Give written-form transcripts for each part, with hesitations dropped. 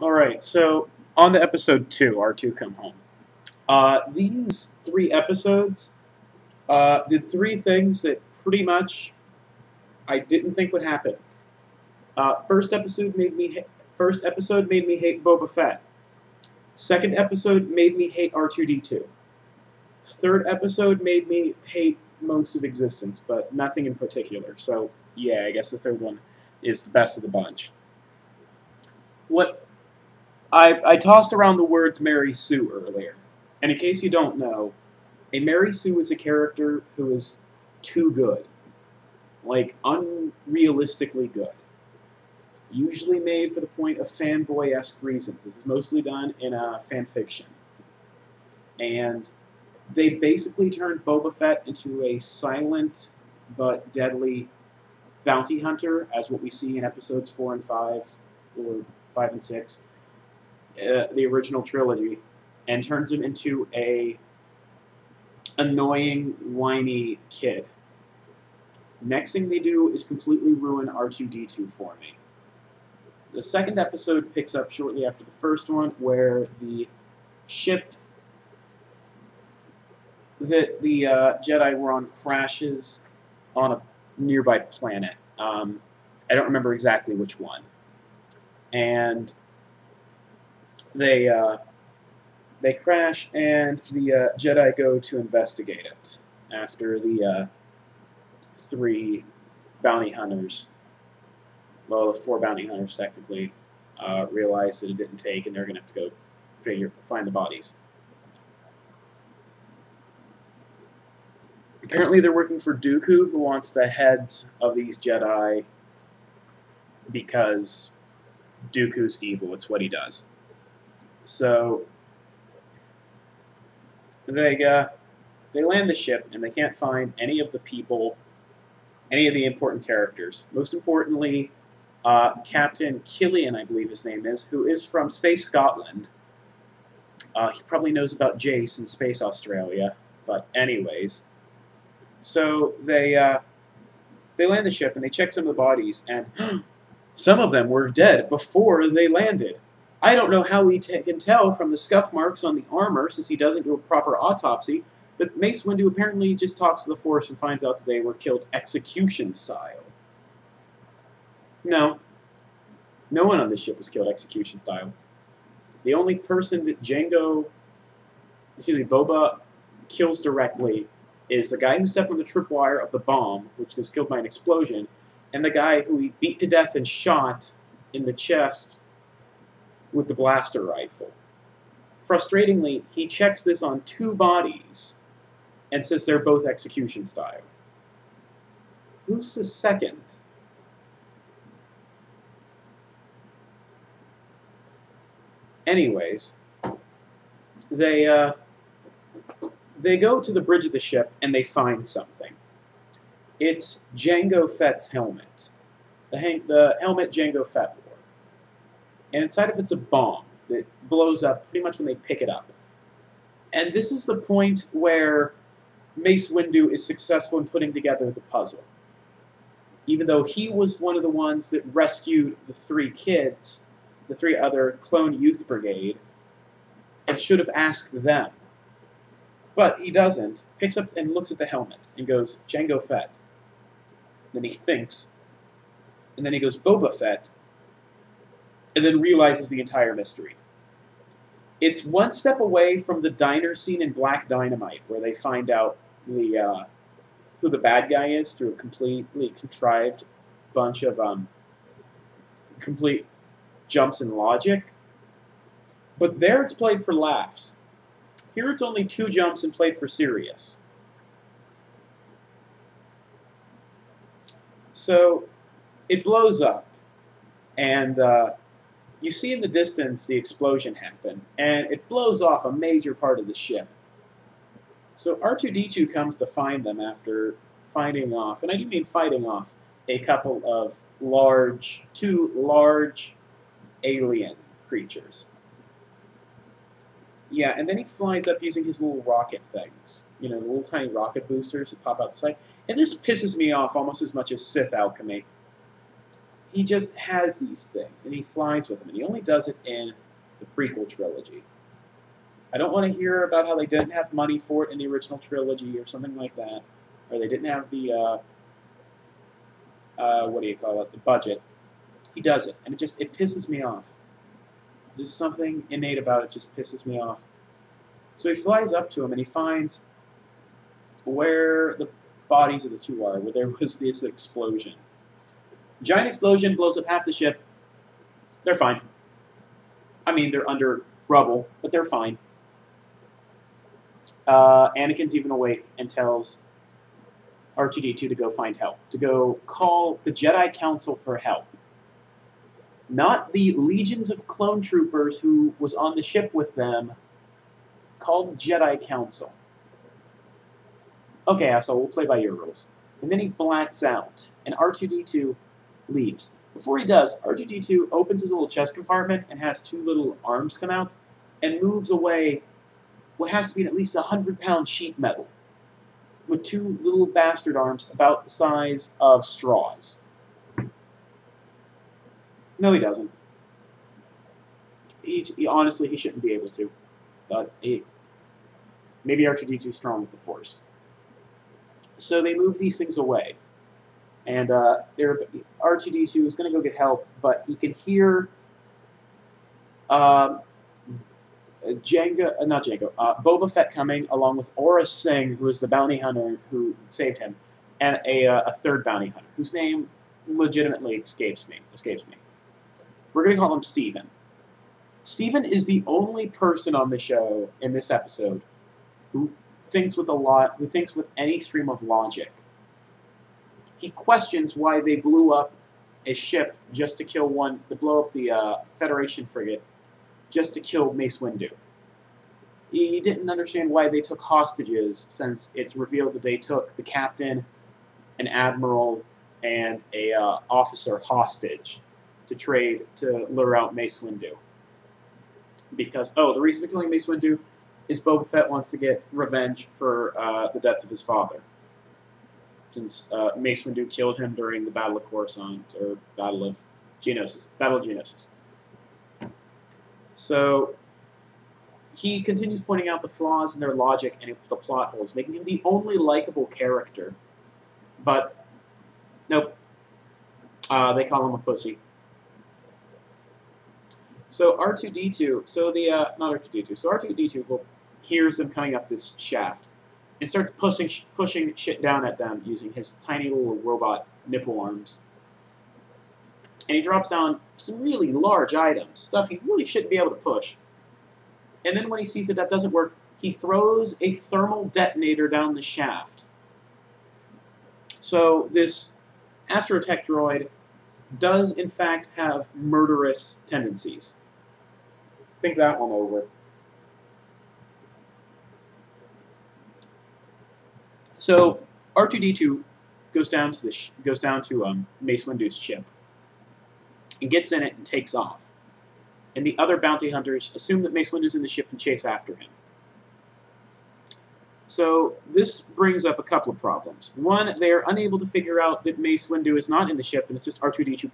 All right, so on to episode 2, R2 Come Home. These 3 episodes did 3 things that pretty much I didn't think would happen. First episode made me hate Boba Fett. Second episode made me hate R2D2. Third episode made me hate most of existence, but nothing in particular. So yeah, I guess the third one is the best of the bunch. What I tossed around the words Mary Sue earlier. And in case you don't know, a Mary Sue is a character who is too good. Like, unrealistically good. Usually made for the point of fanboy-esque reasons. This is mostly done in fan fiction. And they basically turned Boba Fett into a silent but deadly bounty hunter, as what we see in episodes 4 and 5, or 5 and 6. The original trilogy, and turns him into a annoying, whiny kid. Next thing they do is completely ruin R2-D2 for me. The second episode picks up shortly after the first one, where the ship that the Jedi were on crashes on a nearby planet. I don't remember exactly which one. And they crash, and the Jedi go to investigate it after the 3 bounty hunters, well, the 4 bounty hunters technically, realize that it didn't take, and they're going to have to go find the bodies. Apparently they're working for Dooku, who wants the heads of these Jedi because Dooku's evil. It's what he does. So they land the ship, and they can't find any of the people, any of the important characters. Most importantly, Captain Killian, I believe his name is, who is from Space Scotland. He probably knows about Jace in Space Australia, but anyways. So they land the ship, and they check some of the bodies, and some of them were dead before they landed. I don't know how he can tell from the scuff marks on the armor, since he doesn't do a proper autopsy, but Mace Windu apparently just talks to the Force and finds out that they were killed execution style. No. No one on this ship was killed execution style. The only person that Boba kills directly is the guy who stepped on the tripwire of the bomb, which was killed by an explosion, and the guy who he beat to death and shot in the chest with the blaster rifle. Frustratingly, he checks this on 2 bodies and says they're both execution style. Who's the second? Anyways, they go to the bridge of the ship, and they find something. It's Jango Fett's helmet. The helmet Jango Fett wore. And inside of it's a bomb that blows up pretty much when they pick it up. And this is the point where Mace Windu is successful in putting together the puzzle. Even though he was one of the ones that rescued the 3 kids, the 3 other Clone Youth Brigade, and should have asked them. But he doesn't. Picks up and looks at the helmet and goes, Jango Fett. Then he thinks. And then he goes, Boba Fett. And then realizes the entire mystery. It's one step away from the diner scene in Black Dynamite, where they find out who the bad guy is through a completely contrived bunch of complete jumps in logic. But there it's played for laughs. Here it's only 2 jumps and played for serious. So it blows up, and you see in the distance the explosion happen, and it blows off a major part of the ship. So R2-D2 comes to find them after fighting off, and I do mean fighting off, a couple of 2 large alien creatures. Yeah, and then he flies up using his little rocket things. You know, the little tiny rocket boosters that pop out the side. And this pisses me off almost as much as Sith alchemy. he just has these things, and he flies with them, and he only does it in the prequel trilogy. I don't want to hear about how they didn't have money for it in the original trilogy or something like that, or they didn't have the, what do you call it, the budget. He does it, and it pisses me off. Just something innate about it just pisses me off. So he flies up to him, and he finds where the bodies of the two are, where there was this explosion. Giant explosion blows up half the ship. They're fine. I mean, they're under rubble, but they're fine. Anakin's even awake and tells R2-D2 to go find help, to go call the Jedi Council for help. Not the legions of clone troopers who was on the ship with them, called the Jedi Council. Okay, asshole, we'll play by your rules. And then he blacks out, and R2-D2 leaves. Before he does, R2-D2 opens his little chest compartment and has two little arms come out and moves away what has to be at least 100-pound sheet metal with two little bastard arms about the size of straws. No, he doesn't. Honestly, he shouldn't be able to. But maybe R2-D2 is strong with the Force. So they move these things away. And R2-D2 is going to go get help, but he can hear Boba Fett coming, along with Aura Singh, who is the bounty hunter who saved him, and a third bounty hunter, whose name legitimately escapes me. We're going to call him Steven. Steven is the only person on the show in this episode who thinks with any stream of logic. He questions why they blew up a ship just to kill blow up the Federation frigate just to kill Mace Windu. He didn't understand why they took hostages, since it's revealed that they took the captain, an admiral, and a officer hostage to lure out Mace Windu. Because, the reason they're killing Mace Windu is Boba Fett wants to get revenge for the death of his father. Since Mace Windu killed him during the Battle of Coruscant, or Battle of Geonosis. So, he continues pointing out the flaws in their logic and the plot holes, making him the only likable character. But, nope. They call him a pussy. So R2-D2, R2-D2 hears them coming up this shaft and starts pushing shit down at them using his tiny little robot nipple arms. And he drops down some really large items, stuff he really shouldn't be able to push. And then when he sees that doesn't work, he throws a thermal detonator down the shaft. So this Astrotech droid does in fact have murderous tendencies. Think that one over. So R2-D2 goes down to Mace Windu's ship and gets in it and takes off. And the other bounty hunters assume that Mace Windu's in the ship and chase after him. So this brings up a couple of problems. One, they are unable to figure out that Mace Windu is not in the ship and it's just R2-D2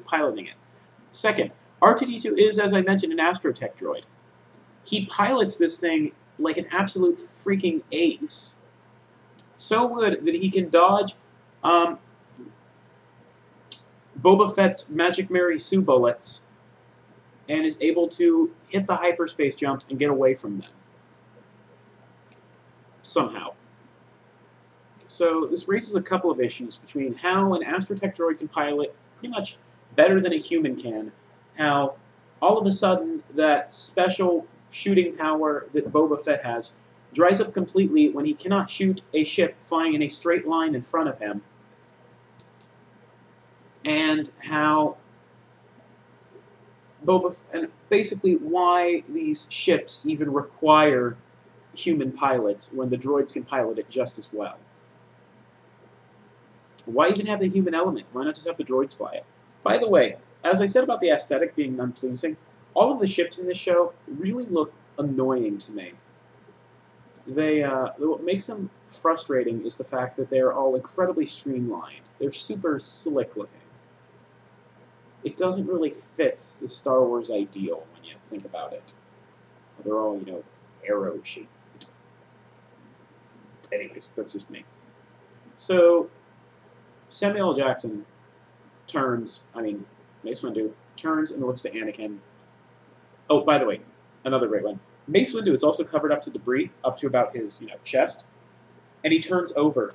piloting it. Second, R2-D2 is, as I mentioned, an Astrotech droid. He pilots this thing like an absolute freaking ace. So good that he can dodge Boba Fett's Magic Mary Sue bullets and is able to hit the hyperspace jump and get away from them. Somehow. So this raises a couple of issues between how an Astrotech droid can pilot pretty much better than a human can, how all of a sudden that special shooting power that Boba Fett has dries up completely when he cannot shoot a ship flying in a straight line in front of him, and how and basically why these ships even require human pilots when the droids can pilot it just as well. Why even have the human element? Why not just have the droids fly it? By the way, as I said about the aesthetic being unpleasing, all of the ships in this show really look annoying to me. What makes them frustrating is the fact that they're all incredibly streamlined. They're super slick looking. it doesn't really fit the Star Wars ideal when you think about it. They're all, arrow shaped. Anyways, that's just me. So, Samuel L. Jackson Mace Windu turns and looks to Anakin. Oh, by the way, another great one. Mace Windu is also covered up to debris, up to about his, chest, and he turns over.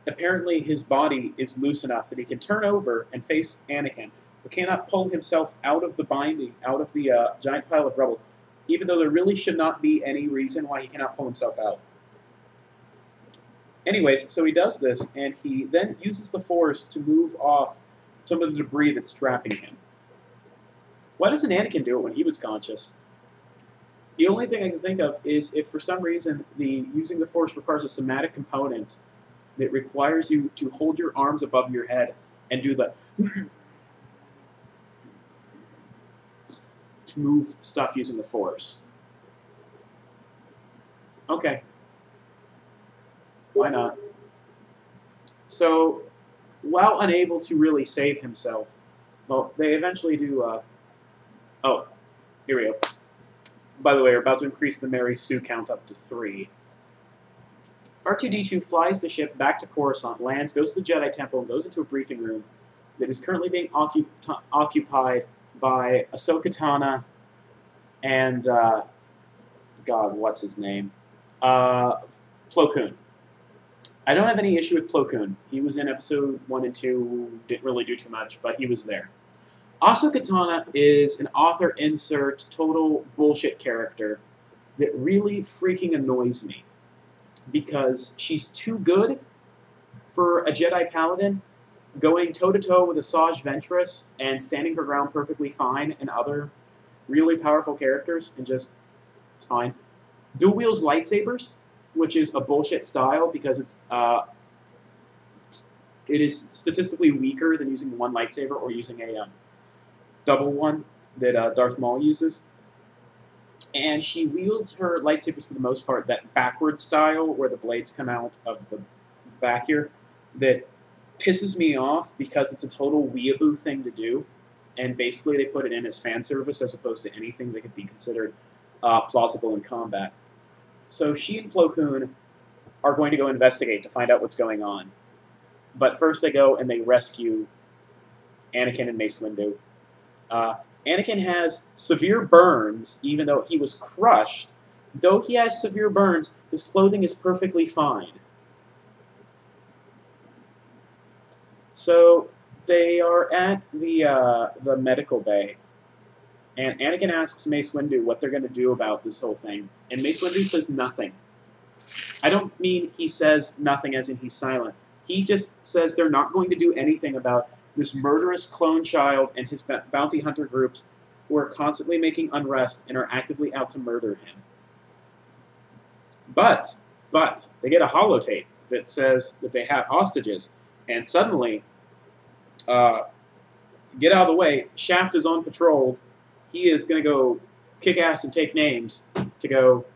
Apparently, his body is loose enough that he can turn over and face Anakin, but cannot pull himself out of the binding, out of the giant pile of rubble, even though there really should not be any reason why he cannot pull himself out. Anyways, so he does this, and he then uses the Force to move off some of the debris that's trapping him. Why doesn't Anakin do it when he was conscious? The only thing I can think of is if for some reason using the Force requires a somatic component that requires you to hold your arms above your head and do the to move stuff using the Force. Okay. Why not? So, while unable to really save himself, well, they eventually do, oh, here we go. By the way, we're about to increase the Mary Sue count up to 3. R2-D2 flies the ship back to Coruscant, lands, goes to the Jedi Temple, and goes into a briefing room that is currently being occupied by Ahsoka Tano and, God, what's his name? Plo Koon. I don't have any issue with Plo Koon. He was in episode 1 and 2, didn't really do too much, but he was there. Ahsoka Tano is an author insert total bullshit character that really freaking annoys me because she's too good for a Jedi Paladin, going toe-to-toe with Asajj Ventress and standing her ground perfectly fine and other really powerful characters, and just, it's fine. Dual wields lightsabers, which is a bullshit style because it is statistically weaker than using one lightsaber or using a double one that Darth Maul uses. And she wields her lightsabers for the most part that backward style where the blades come out of the back here that pisses me off because it's a total weeaboo thing to do. And basically they put it in as fan service as opposed to anything that could be considered plausible in combat. So she and Plo Koon are going to go investigate to find out what's going on. But first they go and they rescue Anakin and Mace Windu. Anakin has severe burns, even though he was crushed. Though he has severe burns, his clothing is perfectly fine. So they are at the medical bay, and Anakin asks Mace Windu what they're going to do about this whole thing, and Mace Windu says nothing. I don't mean he says nothing as in he's silent. He just says they're not going to do anything about this murderous clone child and his bounty hunter groups who are constantly making unrest and are actively out to murder him. But they get a holotape that says that they have hostages, and suddenly, get out of the way, Shaft is on patrol. He is going to go kick ass and take names to go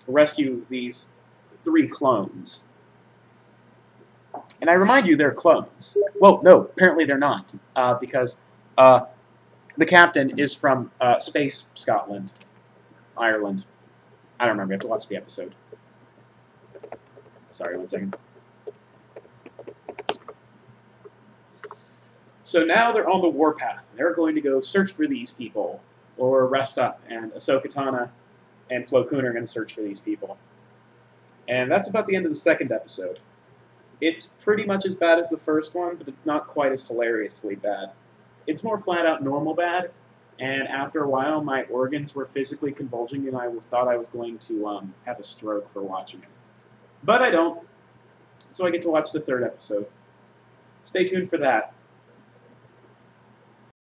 rescue these 3 clones. And I remind you, they're clones. Well, no, apparently they're not, because the captain is from Space Scotland, Ireland. I don't remember. You have to watch the episode. Sorry, 1 second. So now they're on the warpath. They're going to go search for these people, or rest up, and Ahsoka Tano and Plo Koon are going to search for these people. And that's about the end of the 2nd episode. It's pretty much as bad as the first one, but it's not quite as hilariously bad. It's more flat-out normal bad, and after a while my organs were physically convulsing and I thought I was going to have a stroke for watching it. But I don't, so I get to watch the 3rd episode. Stay tuned for that.